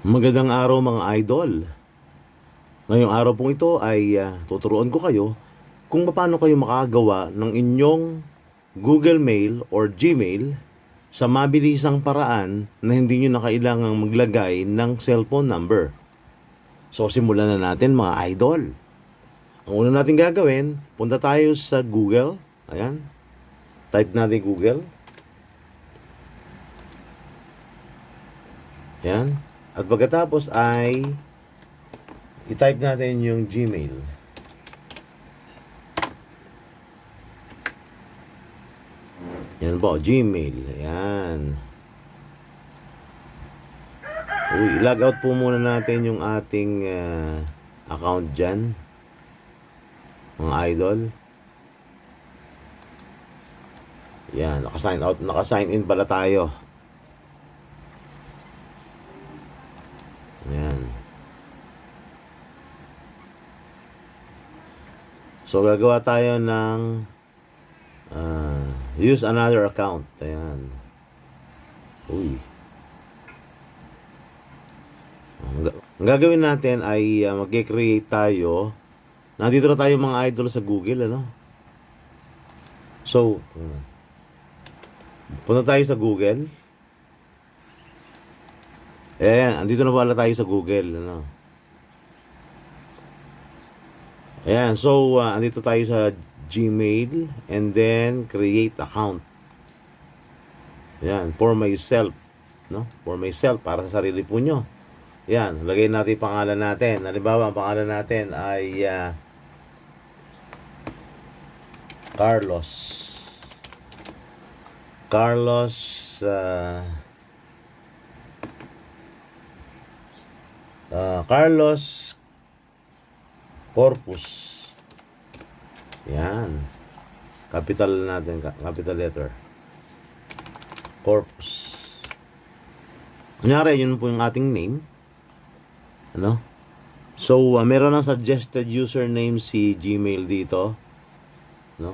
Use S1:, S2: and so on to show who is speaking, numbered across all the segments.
S1: Magandang araw mga idol. Ngayong araw pong ito ay tuturuan ko kayo kung paano kayo makagawa ng inyong Google Mail or Gmail sa mabilisang paraan na hindi nyo na kailangang maglagay ng cellphone number. So simulan na natin mga idol. Ang una natin gagawin, punta tayo sa Google. Ayan. Type natin Google. Ayan. At pagkatapos ay i-type natin yung Gmail. Yan po, Gmail. Ayan. I-log out po muna natin yung ating account dyan. Mga idol. Yan, naka-sign out, naka-sign in pala tayo. Ayan. So, gagawa tayo ng use another account. Ayan. Uy. Ang gagawin natin ay mag-create tayo. Nandito na tayo mga idol sa Google, ano? So, punta tayo sa Google. Ayan, andito na pala tayo sa Google, ano? Ayan, so, andito tayo sa Gmail and then create account. Ayan, for myself, no? For myself, para sa sarili po nyo. Ayan, lagay natin yung pangalan natin. Halimbawa, ang pangalan natin ay Carlos. Carlos Carlos Corpus. Yan. Capital natin, capital letter. Corpus. Kunyari, yun po yung ating name. Ano? So, meron ng suggested username si Gmail dito. No?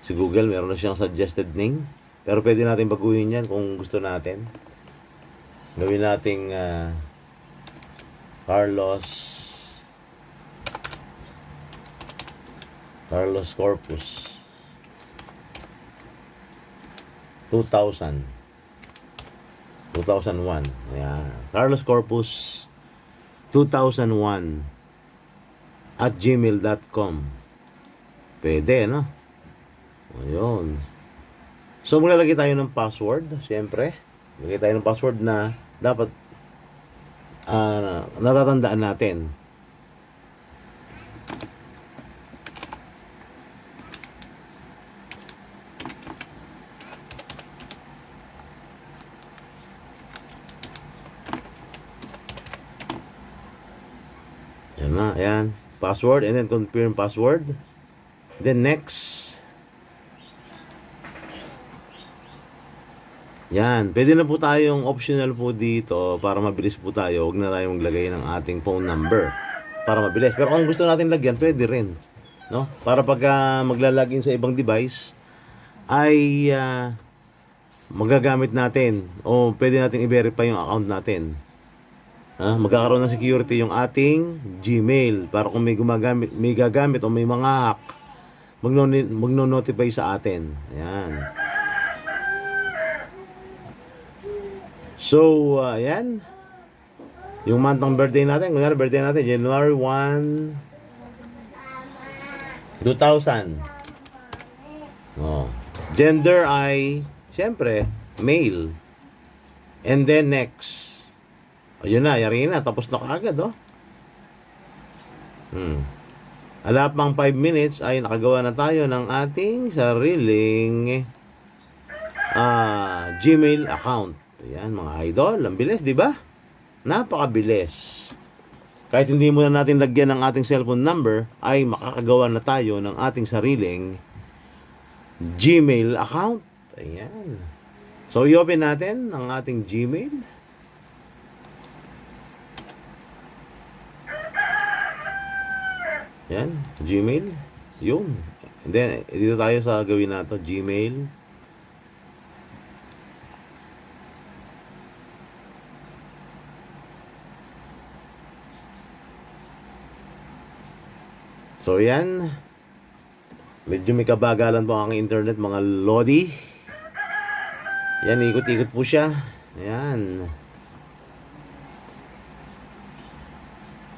S1: Si Google, meron na siyang suggested name. Pero pwede natin baguhin yan kung gusto natin. Gawin nating Carlos Corpus 2001. Ayan. Carlos Corpus 2001 at gmail.com. Pwede, no? Ayun. So, maglalagay tayo ng password. Siyempre, lagay tayo ng password na dapat natatandaan natin. Yan na, ayan. Password and then confirm password. Then next. Yan, pwede na po tayong optional po dito para mabilis po tayo. Huwag na tayong maglagay ng ating phone number para mabilis. Pero kung gusto natin lagyan, pwede rin, no? Para pagka maglalagin sa ibang device ay magagamit natin o pwede natin i-verify yung account natin. Magkakaroon ng security yung ating Gmail para kung may gagamit o may mga hack, magno-notify sa atin. Ayan. So, ayan. Yung month ng birthday natin. Kung birthday natin, January 1, 2000. Oh. Gender ay, siyempre, male. And then next. O, yun na, yari na. Tapos na kaagad, oh. Ala pang 5 minutes ay nakagawa na tayo ng ating sariling Gmail account. Ayan mga idol, ang bilis, di ba? Napakabilis. Kahit hindi muna natin lagyan ng ating cellphone number, ay makakagawa na tayo ng ating sariling Gmail account. Ayan. So, i-open natin ang ating Gmail. Ayan, Gmail. Yun. And then, dito tayo sa gawin na to, Gmail. So yan, medyo may kabagalan po ang internet mga lodi. Yan, ikot-ikot po siya. Ayan.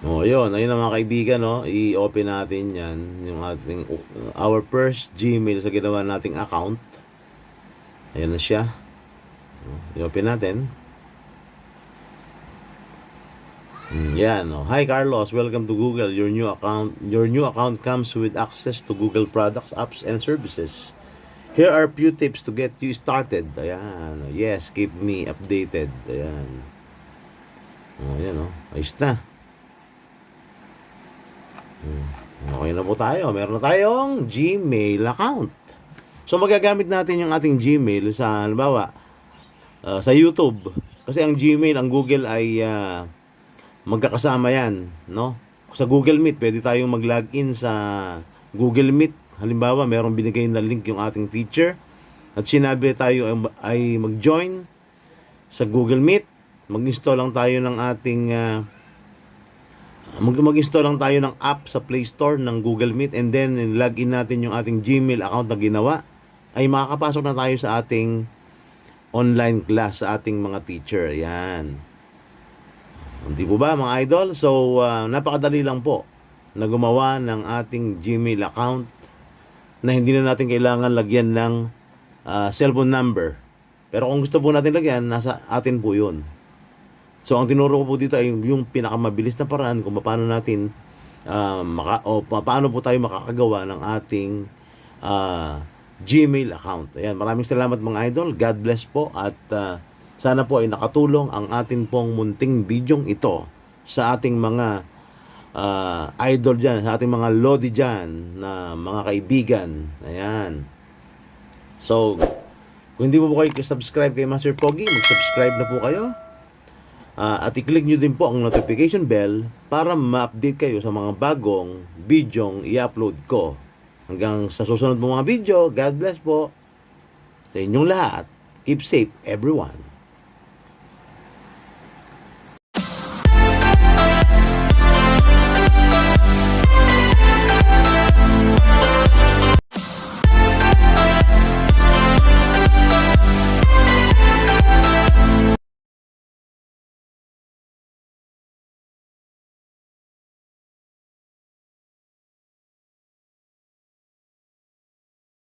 S1: Ayun ang mga kaibigan, no? I-open natin yan, yung ating, our first Gmail sa ginawa nating account. Ayan na siya. I-open natin. Yan, no? Hi Carlos, welcome to Google. Your new account comes with access to Google products, apps, and services. Here are few tips to get you started. Ayan. Yes, keep me updated. Ayan. Ayan, no? Ayos na. Okay na po tayo. Meron na tayong Gmail account. So magagamit natin yung ating Gmail sa halimbawa sa YouTube. Kasi ang Gmail, ang Google ay magkakasama yan, no? Sa Google Meet, pwede tayong mag-login sa Google Meet. Halimbawa, merong binigay na link yung ating teacher at sinabi tayo ay mag-join sa Google Meet. Mag-install lang tayo ng ating mag-install lang tayo ng app sa Play Store ng Google Meet, and then login natin yung ating Gmail account na ginawa, ay makakapasok na tayo sa ating online class sa ating mga teacher. Yan. Hindi po ba mga idol? So napakadali lang po na gumawa ng ating Gmail account na hindi na natin kailangan lagyan ng cellphone number. Pero kung gusto po natin lagyan, nasa atin po yun. So ang tinuro ko po dito ay yung pinakamabilis na paraan kung paano natin paano po tayo makakagawa ng ating Gmail account. Ayan, maraming salamat mga idol. God bless po, at sana po ay nakatulong ang ating pong munting bidyong ito sa ating mga idol dyan, sa ating mga lodi dyan na mga kaibigan. Ayan. So kung hindi po kayo subscribe kay Master Pogi, mag-subscribe na po kayo. At i-click nyo din po ang notification bell para ma-update kayo sa mga bagong bidyong i-upload ko. Hanggang sa susunod po mga video, God bless po sa inyong lahat. Keep safe everyone.